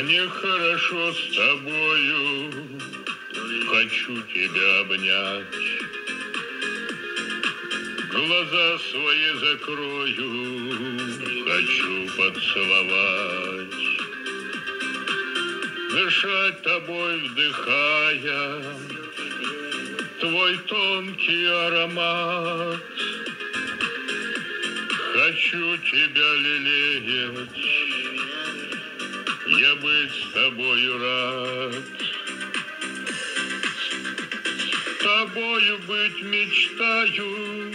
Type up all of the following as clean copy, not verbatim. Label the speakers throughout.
Speaker 1: Мне хорошо с тобою, хочу тебя обнять. Глаза свои закрою, хочу поцеловать. Дышать тобой, вдыхая твой тонкий аромат. Хочу тебя лелеять, я быть с тобою рад. С тобою быть мечтаю,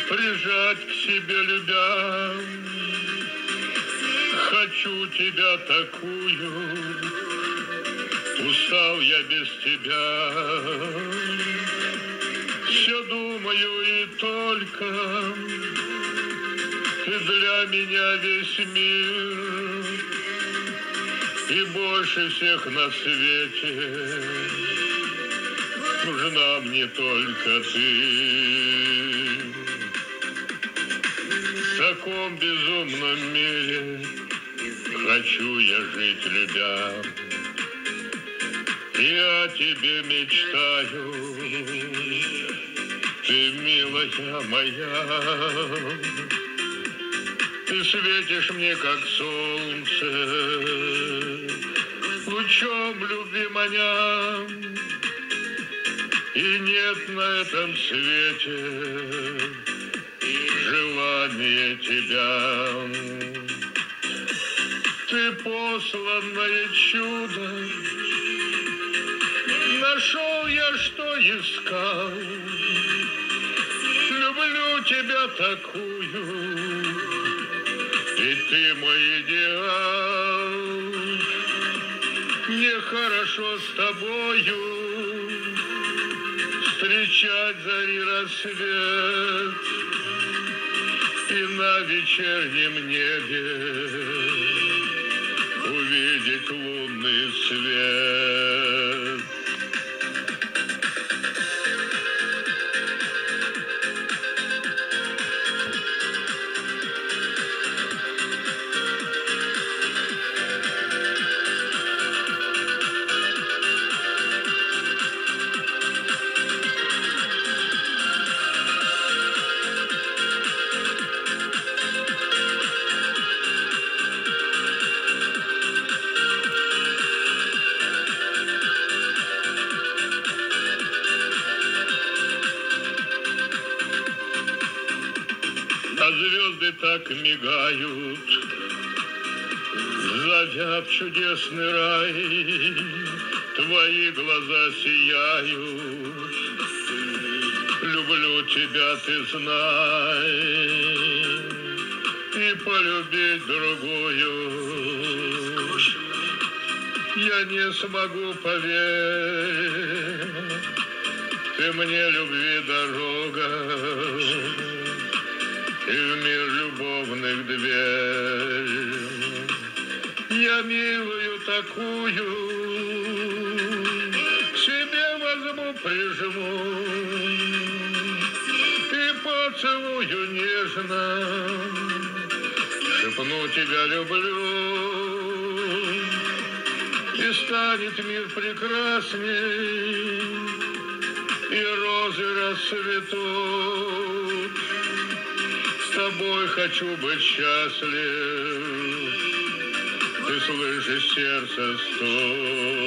Speaker 1: прижать к себе любя. Хочу тебя такую, устал я без тебя. Все думаю и только ты для меня весь мир. И больше всех на свете нужна мне только ты. В таком безумном мире хочу я жить, любя. И о тебе мечтаю, ты, милая моя. Ты светишь мне, как солнце, лучом любви маня. И нет на этом свете желания тебя. Ты посланное чудо, нашел я, что искал. Люблю тебя такую, и ты мой идеал. Мне хорошо с тобою встречать зари рассвет и на вечернем небе увидеть лунный свет. А звезды так мигают, зовя в чудесный рай. Твои глаза сияют, люблю тебя, ты знай. И полюбить другую я не смогу, поверь. Ты мне любви дорога, и в мир любовных дверь. Я милую такую к себе возьму, прижму и поцелую нежно, шепну тебя люблю, и станет мир прекрасней, и розы расцветут. С тобой хочу быть счастлив, ты слышишь сердце стук.